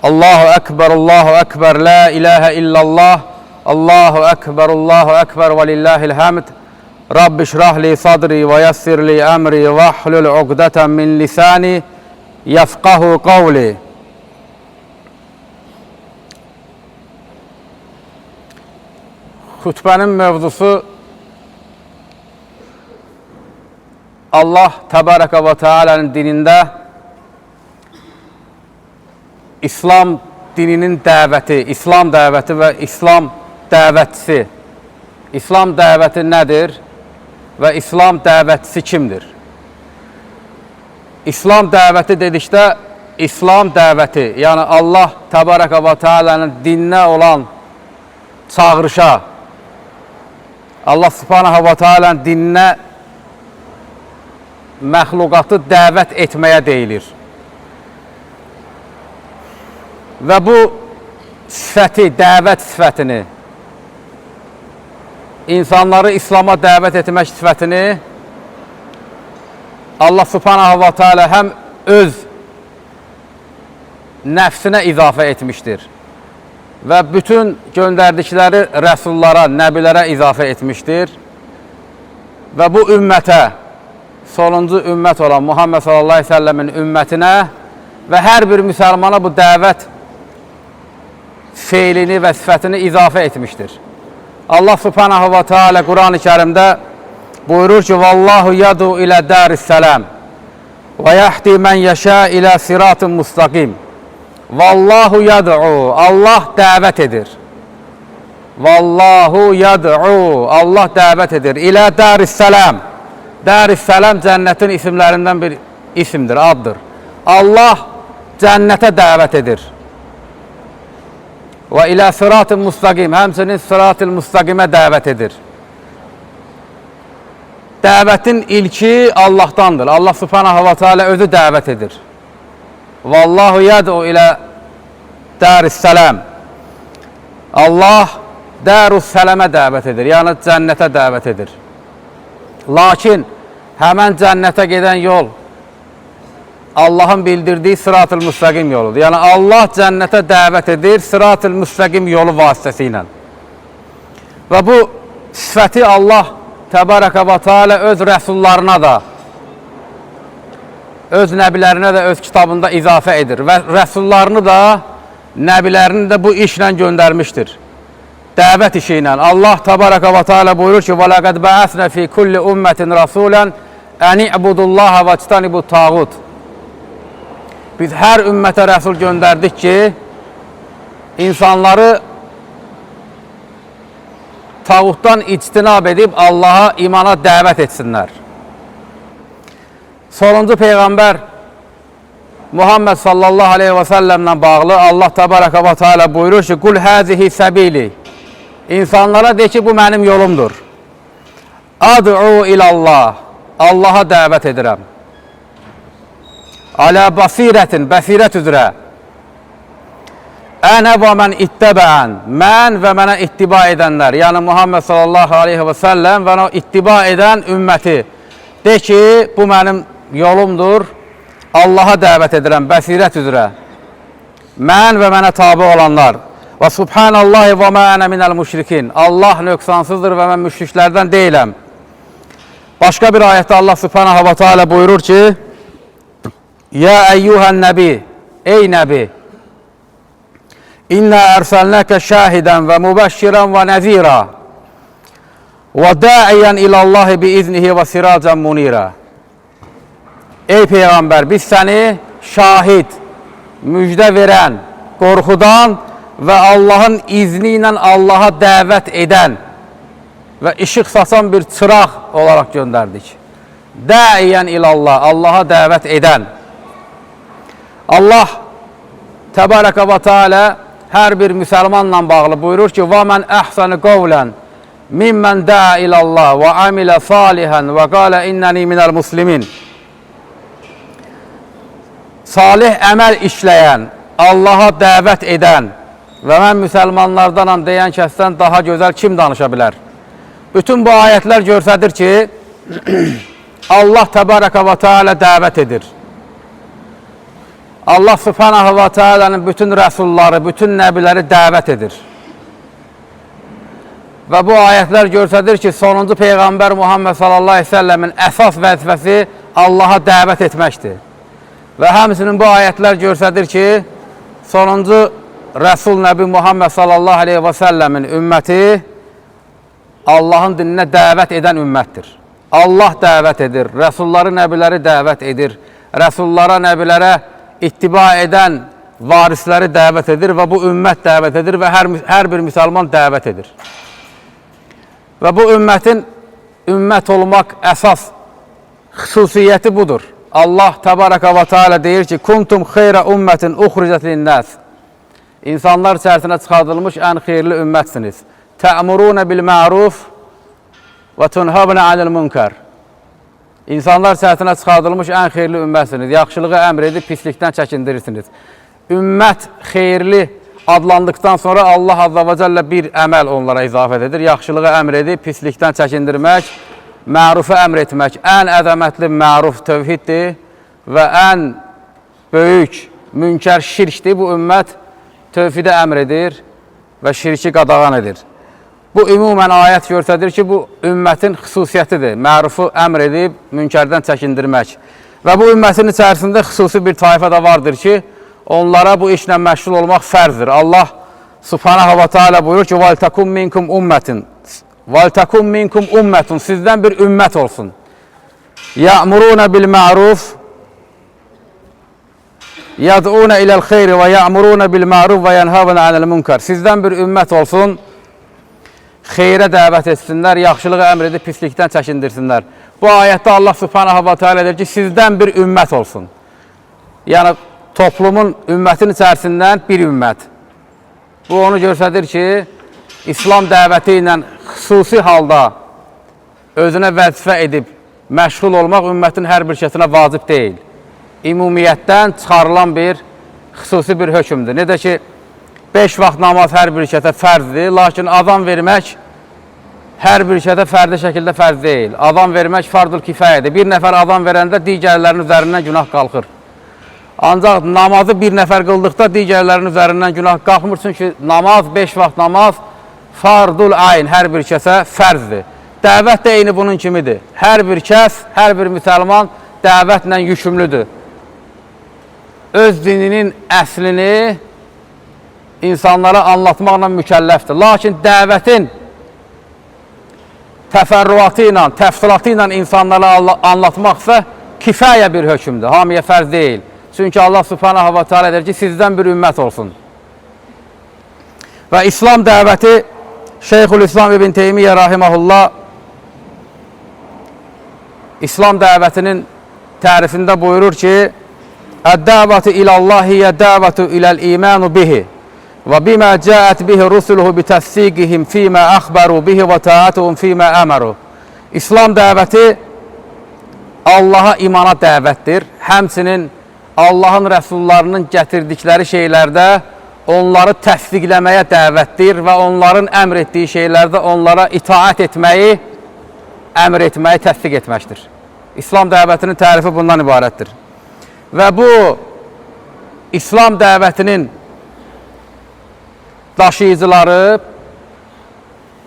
Allahu Ekber, Allahu Ekber, la ilahe illallah, Allahu Ekber ve lillahil hamd. Rabbi şrah li sadri ve yassir li emri ve ahlul uqdeten min lisani yefqahu qavli. Xutbənin mövzusu Allah Təbarəkə və Teala'nın dinində İslam dininin dəvəti, İslam dəvəti və İslam dəvətçisi. İslam dəvəti nədir və İslam dəvətçisi kimdir? İslam dəvəti dedikdə İslam dəvəti, yəni Allah Təbarəkə və Teala'nın dininə olan çağırışa, Allah Subhanahu və Teala'nın dininə məxluqatı dəvət etməyə deyilir. Və bu sifəti, dəvət sifətini, insanları İslam'a dəvət etmək sifətini Allah Subhanahu və Teala həm öz nəfsinə izafə etmişdir və bütün göndərdikləri rəsullara, nəbilərə izafə etmişdir və bu ümmətə, sonuncu ümmət olan Muhammed sallallahu aleyhi ve sellemin ümmətinə və hər bir müsəlmana bu dəvət feilini və sifətini izafə etmişdir. Allah Subhanahu və Teala Quran-ı Kərimdə buyurur ki, Vallahu yadu ilə dəris-sələm və yəhdi mən yəşə ilə siratın mustaqim. Vallahu yad'u, Allah dəvət edir. Vallahu yad'u, Allah dəvət edir. İlə dəris-sələm. Dəris-sələm cənnətin isimlərindən bir isimdir, addır. Allah cənnətə dəvət edir. Və ilə sırat-ı mustaqim, həmçinin sırat-ı mustaqimə dəvət edir. Dəvətin ilki Allahdandır. Allah Subhanahu və Teala özü dəvət edir. Vallahu yad'u ilə dəris-sələm. Allah dərus-sələmə dəvət edir, yəni cənnətə dəvət edir. Lakin həmən cənnətə gedən yol Allahın bildirdiyi sırat-ı müstəqim yoludur. Yəni Allah cənnətə dəvət edir sırat-ı müstəqim yolu vasitəsilə. Və bu sifəti Allah Təbarəkə və Teala öz rəsullarına da, öz nəbilərinə də öz kitabında izafə edir və rəsullarını da, nəbilərini də bu işlə göndərmişdir. Dəvət işi ilə. Allah Təbarəkə və Teala buyurur ki, وَلَقَدْ بَعَثْنَا فِي كُلِّ أُمَّةٍ رَسُولًا أَنِ اعْبُدُوا اللّٰهَ وَاجْتَنِبُوا الطَّاغُوتَ. Biz hər ümmətə rəsul göndərdik ki, insanları tağutdan ictinab edib Allaha imana dəvət etsinlər. Sonuncu Peyğəmbər Muhammed sallallahu aleyhi və səlləmlə bağlı Allah Təbarəkə və Teala buyurur ki, Qul həzihi səbili. İnsanlara de ki, bu mənim yolumdur. Ad'u ilallah. Allaha dəvət edirəm. Alə basirətin, bəsirət üzrə. Ənə və mən ittəbən. Mən və mənə ittiba edənlər. Yəni Muhammed sallallahu aleyhi və səlləm və ona ittiba edən ümməti. De ki, bu mənim yolumdur. Allaha dəvət edirəm, bəsirət üzrə. Mən və mənə tabi olanlar. Və subhanallahi və mə ənə minəl müşrikin. Allah nöqsansızdır və mən müşriklərdən deyiləm. Başqa bir ayətdə Allah subhanahu və teala buyurur ki, Ya əyyuhən nəbi, ey nəbi, İnnə ərsəlnəkə şahidən və mübəşşirən və nəzirə və dəiyən ilallahi bi iznihi və siracən munirə. Ey Peyğəmbər, biz səni şahid, müjdə verən, qorxudan və Allahın izni ilə Allaha dəvət edən və işıq saçan bir çıraq olaraq göndərdik. Dəiyən ilallah, Allaha dəvət edən. Allah Təbarəkə və Teala hər bir müsəlmanla bağlı buyurur ki, Və mən əhsəni qavlən mimmən dəə ilallah və amilə salihən və qalə innəni minəl muslimin. Salih əməl işləyən, Allaha dəvət edən və mən müsəlmanlardanam deyən kəsdən daha gözəl kim danışa bilər? Bütün bu ayətlər göstərir ki, Allah Təbarəkə və Teala dəvət edir. Allah Subhanahu wa Taala'nın bütün rəsulları, bütün nəbiləri dəvət edir. Və bu ayətlər göstərir ki, sonuncu Peyğəmbər Muhammed sallallahu aleyhi ve sellemin əsas vəzifəsi Allaha dəvət etməkdir. Və həmçinin bu ayətlər göstərir ki, sonuncu Rəsul Nəbi Muhammed sallallahu aleyhi ve sellemin ümməti Allahın dininə dəvət edən ümmətdir. Allah dəvət edir, rəsulları, nəbiləri dəvət edir, rəsullara, nəbilərə ittiba edən varisləri dəvət edir və bu ümmət dəvət edir və hər bir müsəlman dəvət edir. Və bu ümmətin ümmət olmaq əsas xüsusiyyəti budur. Allah təbaraka və teala deyir ki, kuntum xeyra ümmətin uxricət linnəs. İnsanlar içərisinə çıxardılmış ən xeyirli ümmətsiniz. Tə'muruna bil ma'ruf və tunhabuna anil munkar. İnsanlar içərisinə çıxardılmış ən xeyirli ümmətsiniz. Yaxşılığı əmr edib pislikdən çəkindirirsiniz. Ümmət xeyirli adlandıqdan sonra Allah azza və cəllə bir əməl onlara izafət edir. Yaxşılığı əmr edib pislikdən çəkindirmək, mərufu əmr etmək. Ən əzəmətli məruf tövhiddir və ən böyük münkər şirkdir. Bu ümmət tövhidə əmr edir və şirki qadağan edir. Bu ümumən ayət göstərir ki, bu ümmətin xüsusiyyətidir. Mərufu əmr edib münkərdən çəkindirmək. Və bu ümmətin içərisində xüsusi bir tayfa da vardır ki, onlara bu işlə məşğul olmaq fərzdir. Allah Subhanahu wa Taala buyurur ki, "Valtakum minkum ummetun." Valtakum minkum ummetun. Sizdən bir ümmət olsun. Ya'muruna bil ma'ruf yad'una ila'l xeyr və ya'muruna bil ma'ruf və yanhavuna anil munkar. Sizdən bir ümmət olsun. Xeyrə dəvət etsinlər, yaxşılığı əmr edib pislikdən çəkindirsinlər. Bu ayətdə Allah Subhanahu wa Taala deyir ki, sizdən bir ümmət olsun. Yəni toplumun, ümmətin içərisindən bir ümmət. Bu onu göstərir ki, İslam dəvəti ilə xüsusi halda özünə vəzifə edib məşğul olmaq ümmətin hər bir kəsinə vacib deyil. Ümumiyyətdən çıxarılan bir xüsusi bir hökmdür. Necə ki, 5 vaxt namaz hər bir kəsə fərzdir, lakin azan vermək hər bir kəsə fərdi şəkildə fərz deyil. Azan vermək fardul kifayədir. Bir nəfər azan verəndə digərlərin üzərindən günah qalxır. Ancaq namazı bir nəfər qıldıqda digərlərin üzərindən günah qalxmır. Çünki namaz, 5 vaxt namaz fardul ayn, hər bir kəsə fərzdir. Dəvət də eyni bunun kimidir. Hər bir kəs, hər bir müsəlman dəvətlə yükümlüdür. Öz dininin əslini insanlara anlatmaqla mükəlləfdir. Lakin dəvətin təfərrüatı ilə, təfsilatı ilə insanlara anlatmaqsa kifayə bir hökmdür, hamıya fərz deyil. Çünki Allah Subhanahu wa Taala deyir ki, sizdən bir ümmət olsun. Və İslam dəvəti Şeyxülislam İbn Teymiyyə rahiməhullah İslam dəvətinin tərifində buyurur ki, "Əd-dəvətu ilallahi hiyə dəvətu iləl-imanu bihi və bimə cəət bihi rusuluhu bitəsdiqihim fīmə əxbəru bihi və təatuhum fīmə əməru." İslam dəvəti Allaha imana dəvətdir. Həmçinin Allahın rəsullarının gətirdikləri şeylərdə onları təsdiqləməyə dəvətdir və onların əmr etdiyi şeylərdə onlara itaət etməyi, əmr etməyi təsdiq etməkdir. İslam dəvətinin tərifi bundan ibarətdir. Və bu İslam dəvətinin daşıyıcıları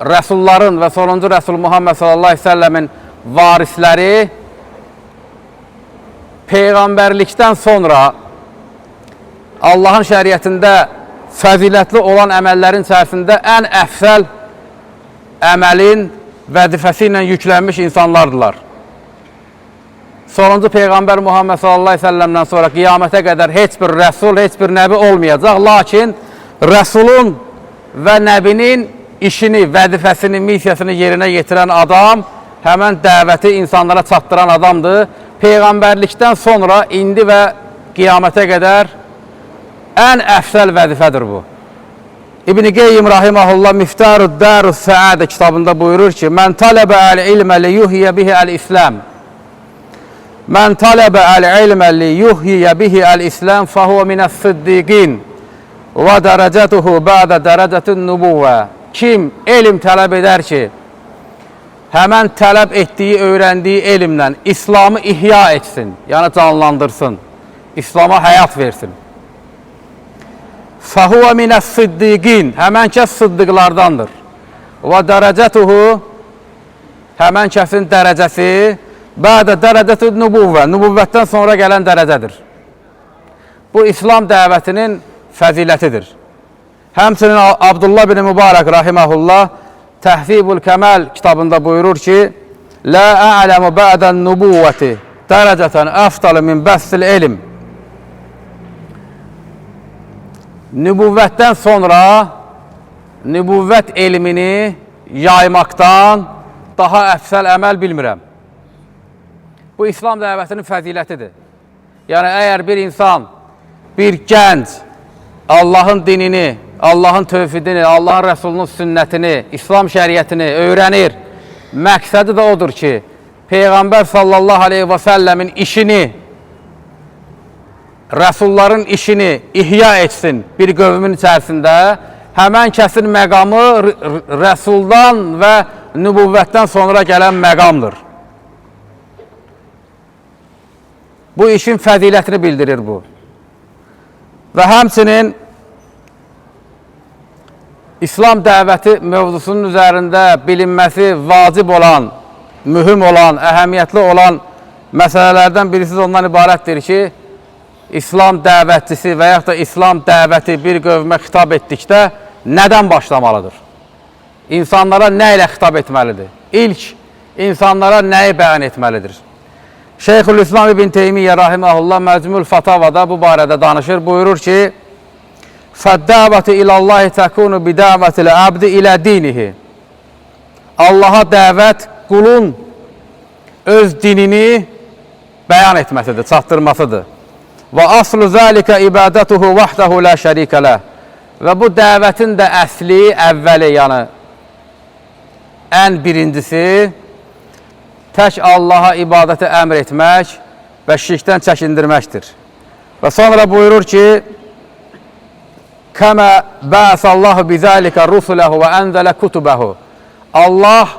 rəsulların və sonuncu Rəsul Muhammed sallallahu aleyhi ve sellemin varisləri Peyğəmbərlikdən sonra Allahın şəriətində fəzilətli olan əməllərin içərisində ən əfsəl əməlin vəzifəsi ilə yüklənmiş insanlardılar. Sonuncu Peyğəmbər Muhammed sallallahu aleyhi ve sellemdən sonra qiyamətə qədər heç bir rəsul, heç bir nəbi olmayacaq. Lakin rəsulun və nəbinin işini, vəzifəsini, missiyasını yerinə yetirən adam həmən dəvəti insanlara çatdıran adamdır. Peyğəmbərlikdən sonra indi və qiyamətə qədər ən əfsəl vəzifədir bu. İbn-i Qeyyim rahiməhullah Miftarud Darus Səadə kitabında buyurur ki, "Mən tələbə əl-ilmə li yuhiyyə bihi əl-İslam." Mən tələbə əl-ilmə li yuhiyyə bihi əl-İslam fəhuvə minəs-siddiqin və dərəcətuhu bədə dərəcətin nübuvvə. Kim elm tələb edər ki, həmən tələb etdiyi, öyrəndiyi elmlə İslamı ihya etsin, yəni canlandırsın. İslama həyat versin. Fəhuvə minəs-siddiqin, həmən kəs sıddıqlardandır. Və dərəcətuhu, həmən kəsin dərəcəsi, bədə dərəcətü nübuvvə, nübuvvətdən sonra gələn dərəcədir. Bu, İslam dəvətinin fəzilətidir. Həmçinin Abdullah bin Mübarək rahiməhullah Təhzibul Kəməl kitabında buyurur ki, Lə a'ləmu bədən nübuvvəti dərəcətən əftalı min bəssil elm. Nübuvvətdən sonra nübuvvət elmini yaymaqdan daha əfsəl əməl bilmirəm. Bu, İslam dəvətinin fəzilətidir. Yəni, əgər bir insan, bir gənc Allahın dinini, Allahın tövhidini, Allahın Rəsulunun sünnətini, İslam şəriətini öyrənir, məqsədi də odur ki, Peyğəmbər sallallahu aleyhi və səlləmin işini, Rəsulların işini ihya etsin bir qövmün içərisində, həmən kəsin məqamı Rəsuldan və nübuvvətdən sonra gələn məqamdır. Bu işin fəzilətini bildirir bu. Və həmçinin İslam dəvəti mövzusunun üzərində bilinməsi vacib olan, mühüm olan, əhəmiyyətli olan məsələlərdən birisi ondan ibarətdir ki, İslam dəvətçisi və yaxud da İslam dəvəti bir qövmə xitab etdikdə nədən başlamalıdır? İnsanlara nə ilə xitab etməlidir? İlk, insanlara nəyi bəyan etməlidir? Şeyxülislam İbn Teymiyyə rahiməhullah Məcmul Fatavada bu barədə danışır. Buyurur ki, فَالدَّعْوَةِ إِلَى اللّٰهِ تَكُونُ بِدَعْوَةِ الْعَبْدِ إِلَى دِينِهِ. Allaha dəvət qulun öz dinini bəyan etməsidir, çatdırmasıdır. Və aslu zəlikə ibadətuhu vahdahu la şərikə ləh. Və bu dəvətin də əsli, əvvəli, yəni ən birincisi tək Allaha ibadəti əmr etmək və şirkdən çəkindirməkdir. Və sonra buyurur ki, Kəmə bəəsallahu bizəlikə rusuləhu və ənzələ kutubəhu. Allah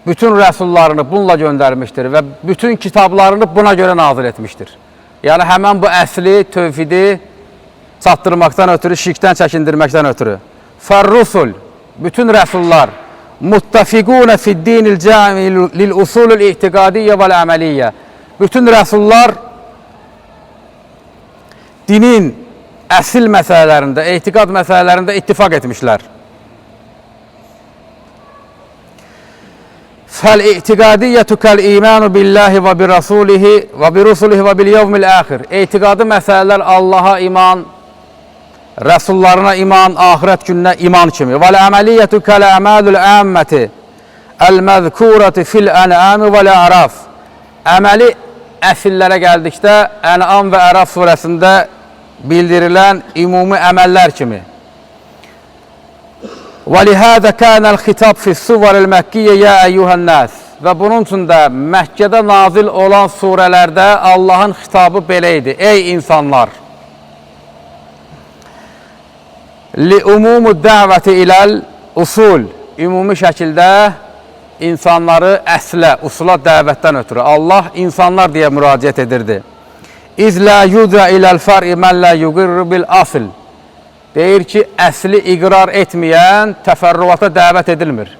bütün rəsullarını bununla göndərmişdir və bütün kitablarını buna görə nazil etmişdir. Yəni, həmən bu əsli, tövhidi çatdırmaqdan ötürü, şirkdən çəkindirməkdən ötürü. Fər-rusul, bütün rəsullar, muttafiqunə fid-dinil cəmi lil-usulul i'tiqadiyyə vəl-əməliyyə. Bütün rəsullar dinin əsil məsələlərində, etiqad məsələlərində ittifaq etmişlər. Fəl-i'tiqadiyyətü kəl-imanu billahi və bi-rasulihi və bi-rusulihi və bil-yevmil-əxir. Etiqadı məsələlər Allaha iman, rəsullarına iman, axirət gününə iman kimi. Vəl-əməliyyətü kəl-əməlül-əmməti əl-məzkurəti fil-ənəmi vəl-əraf. Əməli əsillərə gəldikdə Ən'am və Əraf surəsində bildirilən ümumi əməllər kimi. وَلِهَذَا كَانَ الْخِتَابِ فِي السُّوَرِ الْمَكِّيَّ يَا أَيُّهَا النَّاسِ. Və bunun üçün də Məkkədə nazil olan surələrdə Allahın xitabı belə idi. Ey insanlar! لِعُمُومُ الدَّعْوَةِ إِلَى الْأُصُولِ. Ümumi şəkildə insanları əslə, usula dəvətdən ötürü Allah insanlar deyə müraciət edirdi. İz la yudra ilal far'i men la yuqirru bil asl. Deyir ki, əsli iqrar etməyən təfərrüata dəvət edilmir.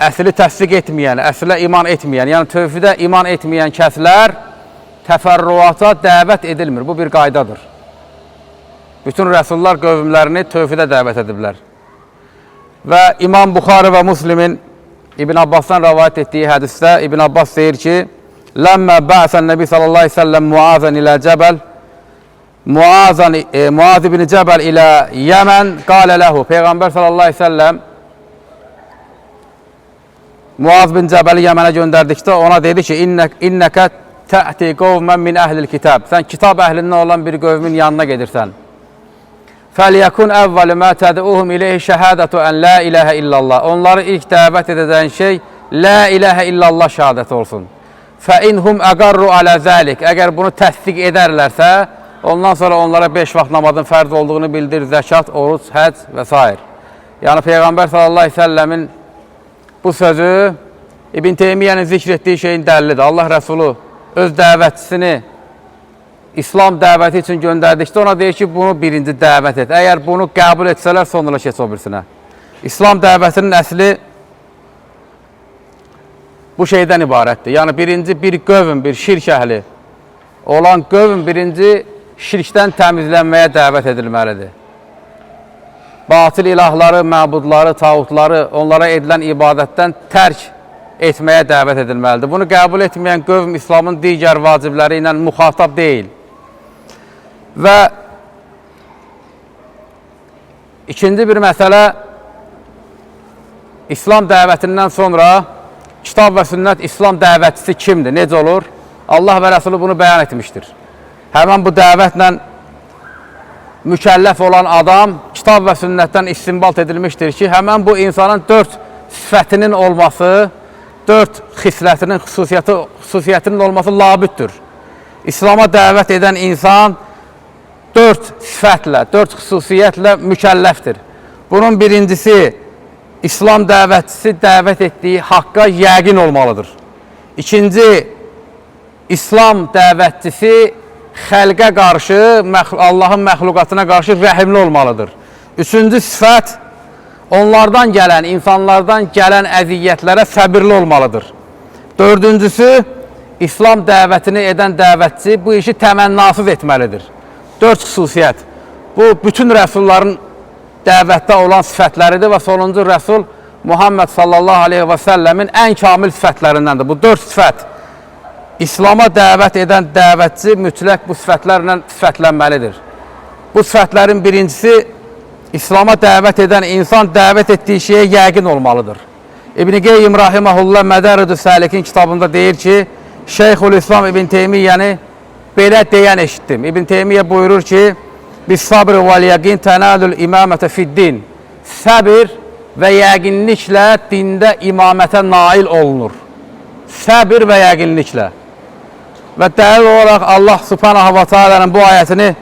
Əsli təsdiq etməyən, əslə iman etməyən, yəni tövhidə iman etməyən kəslər təfərrüata dəvət edilmir. Bu bir qaydadır. Bütün rəsullar qövmlərini tövhidə dəvət ediblər. Və İmam Buxari və Müslimin İbn Abbasdan rəvayət etdiyi hədisdə İbn Abbas deyir ki, Ləmmə bəsən Nəbi sallallahu aleyhi ve sellem Muazən ilə Cəbəl, Muaz ibn Cəbəl ilə Yəmən qalə ləhu. Peyğəmbər sallallahu aleyhi ve sellem Muaz bin Cəbəli Yəmənə göndərdikdə ona dedi ki, İnnəkə tə'ti qovmən min əhlil kitab. Sən kitab əhlindən olan bir qövmin yanına gedirsən. Fəliyəkun əvvəli mə təd'uhum ileyhi şəhədətü ən la iləhə illallah. Onları ilk dəvət edəcəyin şey la iləhə illallah şəhadəti olsun. Fəinhum əqarru alə zəlik. Əgər bunu təsdiq edərlərsə, ondan sonra onlara 5 vaxt namazın fərz olduğunu bildir, zəkat, oruc, həc və s. Yəni Peyğəmbər sallallahu aleyhi ve sellemin bu sözü İbn Teymiyyənin zikr etdiyi şeyin dəlilidir. Allah Rəsulu öz dəvətçisini İslam dəvəti üçün göndərdikdə ona deyir ki, bunu birinci dəvət et. Əgər bunu qəbul etsələr, sonra keç o birisinə. İslam dəvətinin əsli bu şeydən ibarətdir. Yəni, birinci bir qövm, bir şirk əhli olan qövm birinci şirkdən təmizlənməyə dəvət edilməlidir. Batıl ilahları, məbudları, tağutları, onlara edilən ibadətdən tərk etməyə dəvət edilməlidir. Bunu qəbul etməyən qövm İslamın digər vacibləri ilə müxatab deyil. Və ikinci bir məsələ, İslam dəvətindən sonra kitab və sünnət İslam dəvətçisi kimdir, necə olur? Allah və Rəsulü bunu bəyan etmişdir. Həmən bu dəvətlə mükəlləf olan adam kitab və sünnətdən istinbat edilmişdir ki, həmən bu insanın 4 sifətinin olması, 4 xislətinin, xüsusiyyətinin olması labüddür. İslama dəvət edən insan 4 sifətlə, 4 xüsusiyyətlə mükəlləfdir. Bunun birincisi, İslam dəvətçisi dəvət etdiyi haqqa yəqin olmalıdır. İkinci, İslam dəvətçisi xəlqə qarşı, Allahın məxluqatına qarşı rəhimli olmalıdır. Üçüncü sifət, onlardan gələn, insanlardan gələn əziyyətlərə səbirli olmalıdır. Dördüncüsü, İslam dəvətini edən dəvətçi bu işi təmənnasız etməlidir. 4 xüsusiyyət. Bu, bütün rəsulların dəvətdə olan sifətləridir və sonuncu rəsul Muhammed sallallahu aleyhi və səlləmin ən kamil sifətlərindəndir. Bu 4 sifət. İslama dəvət edən dəvətçi mütləq bu sifətlərlə sifətlənməlidir. Bu sifətlərin birincisi, İslama dəvət edən insan dəvət etdiyi şeyə yəqin olmalıdır. İbn-i Qeyyim Rahiməhullah Mədərid-ü Səlikin kitabında deyir ki, Şeyxülislam İbn Teymiyyəni belə deyən eşitdim. İbn Teymiyyə buyurur ki, biz sabr və yəqin tənəlül imamətə fiddin. Səbir və yəqinliklə dində imamətə nail olunur. Səbir və yəqinliklə. Və dəlil olaraq Allah subhanahu wa ta'alənin bu ayətini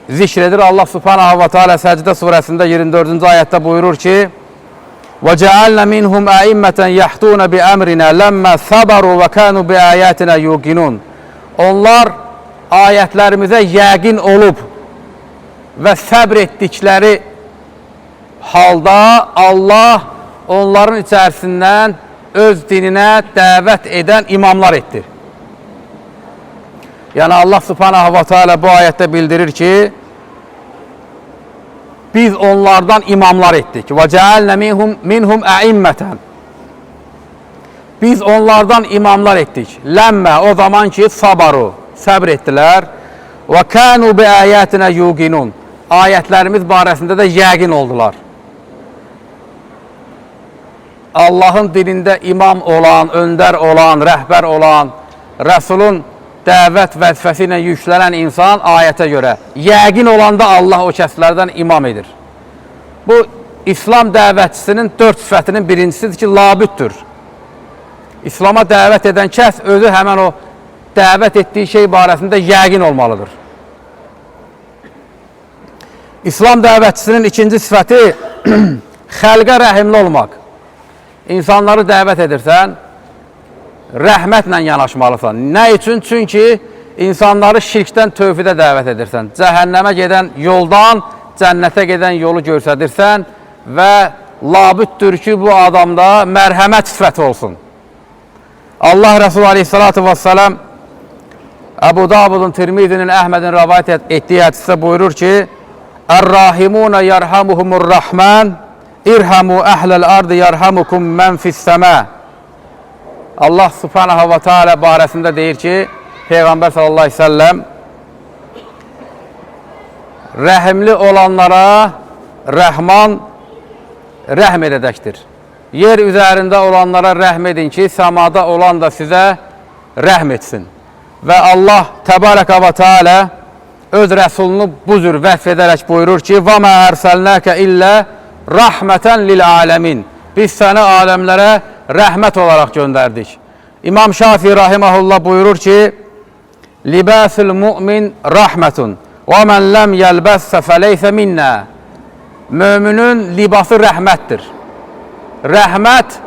zikr edir. Allah subhanahu wa ta'alə Səcdə surəsində 24-cü ayətdə buyurur ki, وَجَعَلْنَ مِنْهُمْ أَئِمَّةً يَحْدُونَ بِأَمْرِنَا لَمَّا صَبَرُوا وَكَانُوا بِآيَاتِنَا يُوقِنُونَ. Onlar ayətlərimizə yəqin olub və səbr etdikləri halda Allah onların içərisindən öz dininə dəvət edən imamlar etdir. Yəni Allah subhanahu wa ta'ala bu ayətdə bildirir ki, biz onlardan imamlar etdik. وَجَعَلْنَ مِنْهُمْ أَئِمَّةً. Biz onlardan imamlar etdik. Ləmmə, o zaman ki, sabaru, səbr etdilər. وَكَانُوا بِآيَاتِنَا يُوقِنُونَ. Ayətlərimiz barəsində də yəqin oldular. Allahın dilində imam olan, öndər olan, rəhbər olan, Rəsulun dəvət vəzifəsi ilə yüklənən insan ayətə görə yəqin olanda Allah o kəslərdən imam edir. Bu, İslam dəvətçisinin 4 sifətinin birincisidir ki, labüddür. İslama dəvət edən kəs özü həmən o dəvət etdiyi şey barəsində yəqin olmalıdır. İslam dəvətçisinin ikinci sifəti xəlqə rəhimli olmaq. İnsanları dəvət edirsən, rəhmətlə yanaşmalısan. Nə üçün? Çünki insanları şirkdən tövhidə dəvət edirsən. Cəhənnəmə gedən yoldan cənnətə gedən yolu göstərirsən və labüddür ki, bu adamda mərhəmət sifəti olsun. Allah Resulü aleyhissalatu vesselam Əbu Davudun, Tirmizinin, Əhmədin rəvayət etdiyi hədisdə buyurur ki, Ər-Rahimuna yarhamuhumur-Rahman, İrhamu əhləl ardı yarhamukum mən fis-səmə. Allah subhanahu wa ta'ala barəsində deyir ki, Peyğəmbər sallallahu aleyhi ve sellem rəhimli olanlara Rəhman rəhm edəcəkdir. Yer üzərində olanlara rəhm edin ki, səmada olan da sizə rəhm etsin. Və Allah təbarəkə və teala öz rəsulunu bu cür vəsf edərək buyurur ki, وَمَا أَرْسَلْنَاكَ إِلَّا رَحْمَةً لِلْعَالَمِينَ. Biz səni aləmlərə rəhmət olaraq göndərdik. İmam Şafii rahiməhullah buyurur ki, Libəsul mümin rəhmətun və mən ləm yəlbəssə fəleysə minnə. Möminin libası rəhmətdir. Rəhmət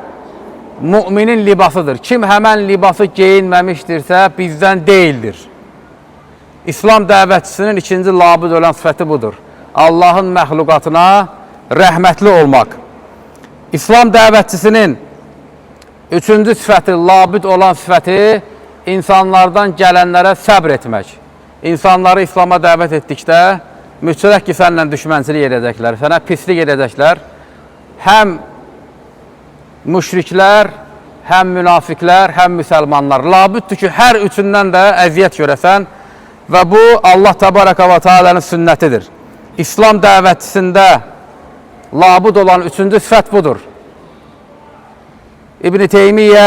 müminin libasıdır. Kim həmən libası geyinməmişdirsə bizdən deyildir. İslam dəvətçisinin ikinci labüd olan sifəti budur. Allahın məxluqatına rəhmətli olmaq. İslam dəvətçisinin üçüncü sifəti, labüd olan sifəti insanlardan gələnlərə səbr etmək. İnsanları İslama dəvət etdikdə mütləq ki, sənlə düşmənçilik edəcəklər, sənə pislik edəcəklər. Həm müşriklər, həm münafiqlər, həm müsəlmanlar. Labüddür ki, hər üçündən də əziyyət görəsən və bu Allah Təbaraka və Teala'nın sünnətidir. İslam dəvətçisində labüd olan üçüncü sifət budur. İbn-i Teymiyyə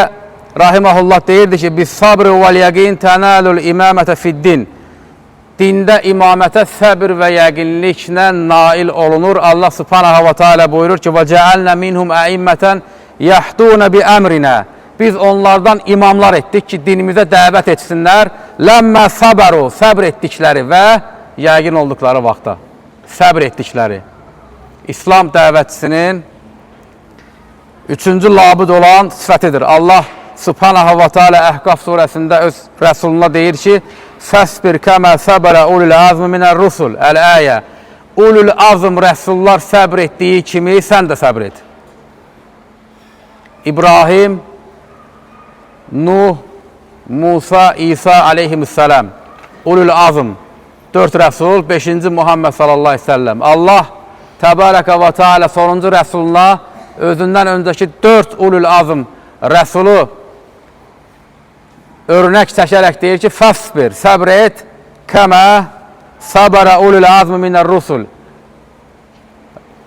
rahiməhullah deyirdi ki, biz sabr və yəqin tənəlül imamətə fiddin. Dində imamətə səbr və yəqinliklə nail olunur. Allah subhanahu və teala buyurur ki, وَجَعَلْنَ مِنْهُمْ əimmətən يَحْدُونَ بِأَمْرِنَا. Biz onlardan imamlar etdik ki, dinimizə dəvət etsinlər. لَمَّا صَبَرُوا. Səbr etdikləri və yəqin olduqları vaxtda. Səbr etdikləri. İslam dəvətçisinin üçüncü labüd olan sifətidir. Allah subhanahu və teala Əhqaf surəsində öz rəsuluna deyir ki, Fəsbir kəmə səbərə ulul azm minər rusul. Əl-əyə. Ulul azm rəsullar səbr etdiyi kimi sən də səbr et. İbrahim, Nuh, Musa, İsa aleyhisselam. Ulul azm. 4 rəsul, 5-ci Muhammed sallallahu aleyhi ve sellem. Allah Təbaraka və Teala sonuncu rəsuluna özündən öncəki 4 ulul azm rəsulu örnək çəkərək deyir ki, Fəsbir, səbr et, kəmə səbərə ulul azm minər rusul.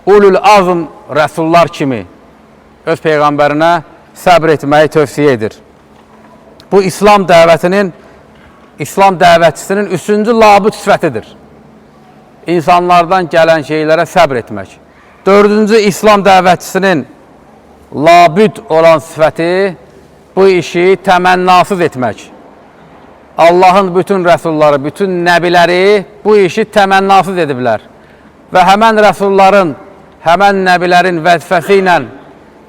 Ulul azm rəsullar kimi öz Peyğəmbərinə səbr etməyi tövsiyə edir. Bu İslam dəvətçisinin üçüncü labüd sifətidir. İnsanlardan gələn şeylərə səbr etmək. Dördüncü İslam dəvətçisinin labüd olan sifəti bu işi təmənnasız etmək. Allahın bütün rəsulları, bütün nəbiləri bu işi təmənnasız ediblər. Və həmən rəsulların, həmən nəbilərin vəzifəsi ilə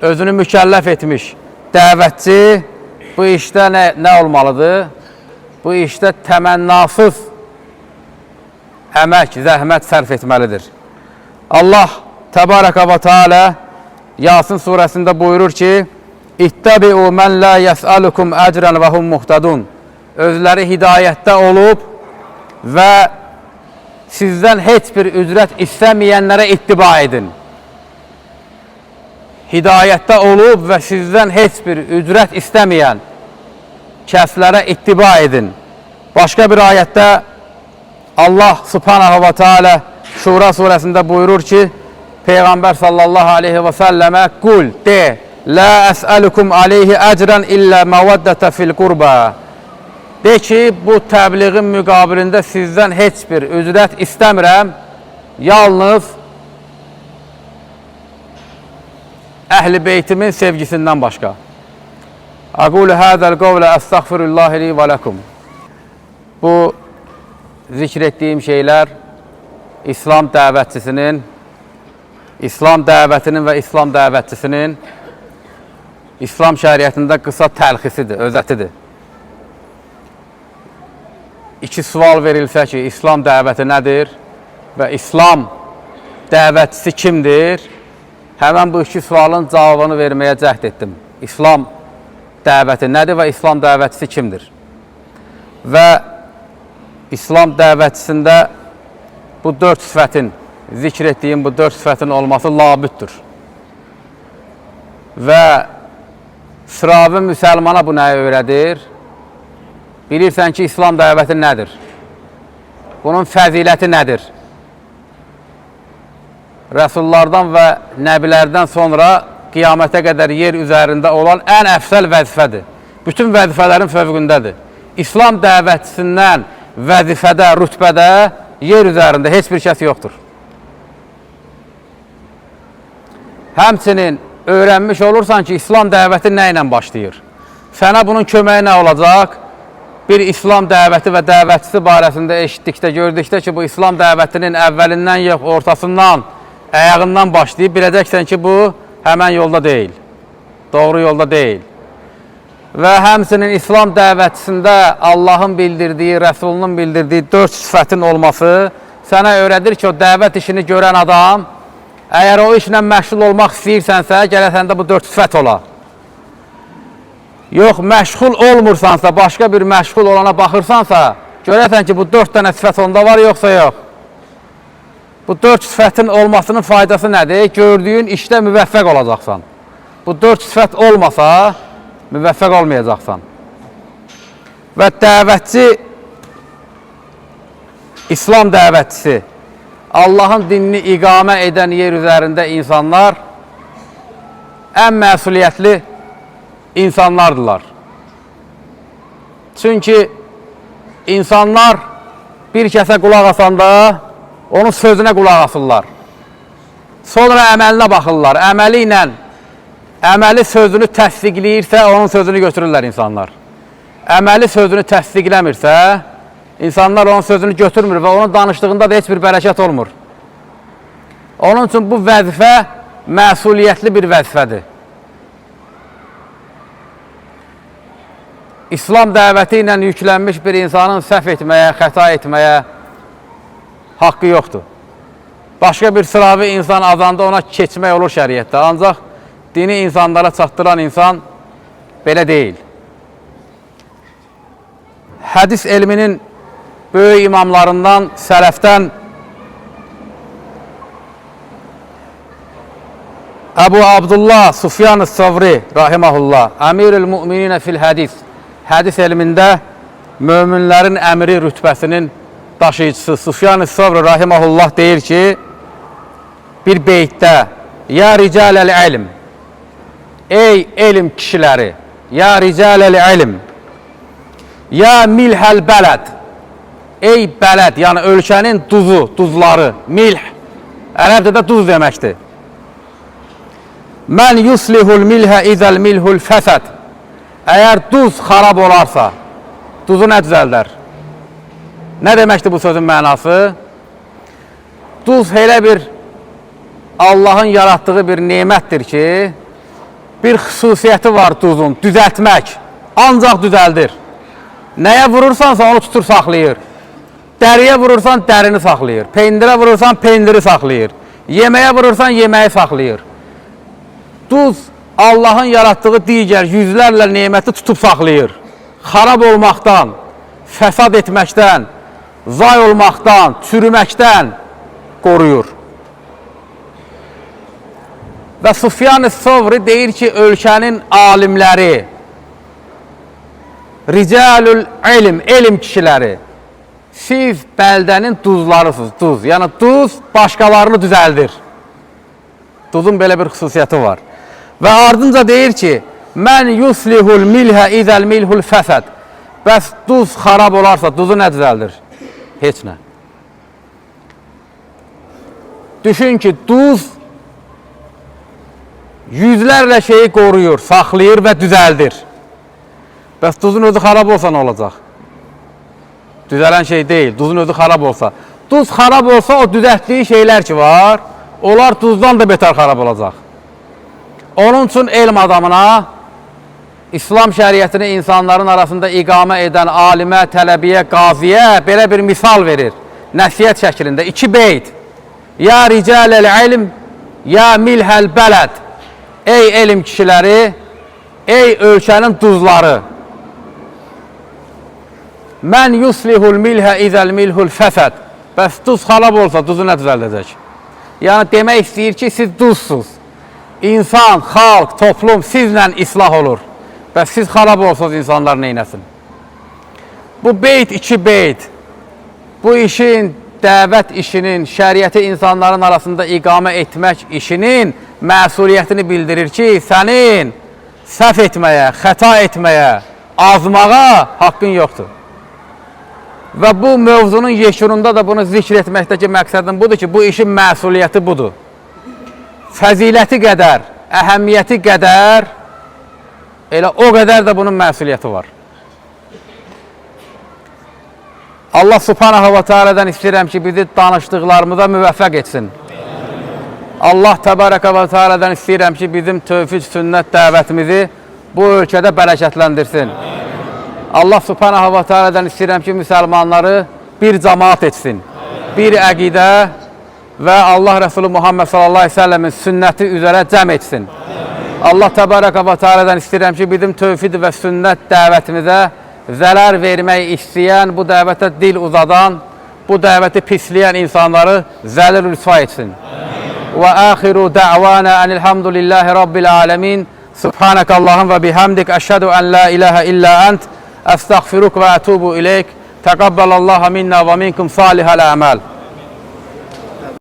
özünü mükəlləf etmiş dəvətçi bu işdə nə olmalıdır? Bu işdə təmənnasız əmək, zəhmət sərf etməlidir. Allah Təbaraka və Teala Yasin surəsində buyurur ki, İttəbi'u mən la yəs'alukum əcrən və hum muhtadun. Özləri hidayətdə olub və sizdən heç bir ücrət istəməyənlərə ittiba edin. Hidayətdə olub və sizdən heç bir ücrət istəməyən kəslərə ittiba edin. Başqa bir ayətdə Allah subhanahu və teala Şura surəsində buyurur ki, Peyğəmbər sallallahu aleyhi və səlləmə qul de, la əsəlukum aleyhi əcrən illə məvəddətə fil qurba. De ki, bu təbliğin müqabilində sizdən heç bir ücrət istəmirəm, yalnız əhl-i beytimin sevgisindən başqa. Aqulu hədəl qavlə əstəğfirullah li və ləkum. Bu zikr etdiyim şeylər İslam dəvətçisinin, İslam dəvətinin və İslam dəvətçisinin İslam şəriətində qısa təlxisidir, özətidir. İki sual verilsə ki, İslam dəvəti nədir və İslam dəvətçisi kimdir? Həmən bu iki sualın cavabını verməyə cəhd etdim. İslam dəvəti nədir və İslam dəvətçisi kimdir? Və İslam dəvətçisində bu 4 sifətin, zikr etdiyim bu 4 sifətin olması labüddür. Və sıravi müsəlmana bu nəyə öyrədir? Bilirsən ki, İslam dəvəti nədir? Bunun fəziləti nədir? Rəsullardan və nəbilərdən sonra qiyamətə qədər yer üzərində olan ən əfsəl vəzifədir. Bütün vəzifələrin fövqündədir. İslam dəvətçisindən vəzifədə, rütbədə, yer üzərində heç bir kəs yoxdur. Həmçinin öyrənmiş olursan ki, İslam dəvəti nə ilə başlayır? Sənə bunun köməyi nə olacaq? Bir İslam dəvəti və dəvətçisi barəsində eşitdikdə, gördükdə ki, bu İslam dəvətinin əvvəlindən yox, ortasından, əyağından başlayıb, biləcəksən ki, bu həmən yolda deyil, doğru yolda deyil. və həmçinin İslam dəvətçisində Allahın bildirdiyi, Rəsulunun bildirdiyi 4 sifətin olması sənə öyrədir ki, o dəvət işini görən adam, əgər o işlə məşğul olmaq istəyirsənsə, gələ səndə bu 4 sifət ola. Yox, məşğul olmursansa, başqa bir məşğul olana baxırsansa, görəsən ki, bu 4 dənə sifət onda var, yoxsa yox. Bu 4 sifətin olmasının faydası nədir? Gördüyün işdə müvəffəq olacaqsan. Bu 4 sifət olmasa, müvəffəq olmayacaqsan. Və dəvətçi, İslam dəvətçisi, Allahın dinini iqamə edən yer üzərində insanlar ən məsuliyyətli insanlardırlar. Çünki insanlar bir kəsə qulaq asanda onun sözünə qulaq asırlar. Sonra əməlinə baxırlar. Əməli ilə əməli sözünü təsdiqləyirsə, onun sözünü götürürlər insanlar. Əməli sözünü təsdiqləmirsə, insanlar onun sözünü götürmür və onun danışdığında da heç bir bərəkət olmur. Onun üçün bu vəzifə məsuliyyətli bir vəzifədir. İslam dəvəti ilə yüklənmiş bir insanın səhv etməyə, xəta etməyə haqqı yoxdur. Başqa bir sıravi insan azanda ona keçmək olur şəriətdə. Ancaq dini insanlara çatdıran insan belə deyil. Hədis elminin böyük imamlarından, sələfdən Əbu Abdullah Sufyan-ı Savri rahiməhullah, Əmirül Müminə fil hədis, hədis elmində möminlərin əmri rütbəsinin daşıyıcısı Sufyan-ı Savri rahiməhullah deyir ki, bir beytdə, ya ricaləl ilm, ey elm kişiləri, ya ricaləl ilm, ya milhəl bələd, ey bələd, yəni ölkənin duzu, duzları, milh, ərəbcədə duz deməkdir. Mən yuslihul milhə izəl milhul fəsəd, əgər duz xarab olarsa, duzu nə düzəldər? Nə deməkdir bu sözün mənası? Duz elə bir Allahın yaratdığı bir nemətdir ki, bir xüsusiyyəti var duzun, düzəltmək, ancaq düzəldir. Nəyə vurursansa onu tutur, saxlayır. Dəriyə vurursan, dərini saxlayır. Pendirə vurursan, pendiri saxlayır. Yeməyə vurursan, yeməyi saxlayır. Duz Allahın yaratdığı digər yüzlərlə neməti tutub saxlayır. Xarab olmaqdan, fəsad etməkdən, zay olmaqdan, çürüməkdən qoruyur. Və Sufyan-ı Savri deyir ki, ölkənin alimləri, ricalül ilm, elm kişiləri, siz bəldənin duzlarısınız, duz. Yəni duz başqalarını düzəldir. Duzun belə bir xüsusiyyəti var. Və ardınca deyir ki, mən yuslihul milhə izəl milhul fəsəd. Bəs duz xarab olarsa, duzu nə düzəldir? Heç nə. Düşün ki, duz yüzlərlə şeyi qoruyur, saxlayır və düzəldir. Bəs duzun özü xarab olsa nə olacaq? Düzələn şey deyil, duzun özü xarab olsa. Duz xarab olsa, o düzəltdiyi şeylər ki var, onlar duzdan da betər xarab olacaq. Onun üçün elm adamına, İslam şəriətini insanların arasında iqamə edən alimə, tələbiyə, qaziyə belə bir misal verir. Nəsiyyət şəklində. 2 beyt. Ya ricaləl ilm, ya milhəl bələd. Ey elm kişiləri, ey ölkənin duzları. Mən yuslihul milhə izəl milhul fəsəd. Bəs duz xarab olsa, duzu nə düzəldəcək? Yəni demək istəyir ki, siz duzsuz. İnsan, xalq, toplum sizlə islah olur. Bəs siz xarab olsanız insanlar neynəsin? Bu beyt 2 beyt. Bu işin, dəvət işinin, şəriəti insanların arasında iqamə etmək işinin məsuliyyətini bildirir ki, sənin səhv etməyə, xəta etməyə, azmağa haqqın yoxdur. Və bu mövzunun yekununda da bunu zikr etməkdəki məqsədim budur ki, bu işin məsuliyyəti budur. Fəziləti qədər, əhəmiyyəti qədər, elə o qədər də bunun məsuliyyəti var. Allah subhanahu wa ta'alədən istəyirəm ki, bizi danışdıqlarımıza müvəffəq etsin. Allah təbarəkə və ta'alədən istəyirəm ki, bizim tövhid sünnət dəvətimizi bu ölkədə bərəkətləndirsin. Allah subhanahu wa ta'alədən istəyirəm ki, müsəlmanları bir cemaat etsin, bir əqidə və Allah Resulü Muhammed sallallahu aleyhi ve sellemin sünnəti üzərə cəm etsin. Allah təbaraka və teala'dan istəyirəm ki, bizim tövhid və sünnət dəvətimizə zərər vermək istəyən, bu dəvətə dil uzadan, bu dəvəti pisləyən insanları zəlil rüsva etsin. Və axiru da'vana enilhamdülillahi rabbil alemin. Subhanakallahum və bihamdik. Əşhədu ən la ilahe illa ent. Əstəğfiruk və ətubu ileyk. Təqabbalallahu minna və minkum salihəl əməl.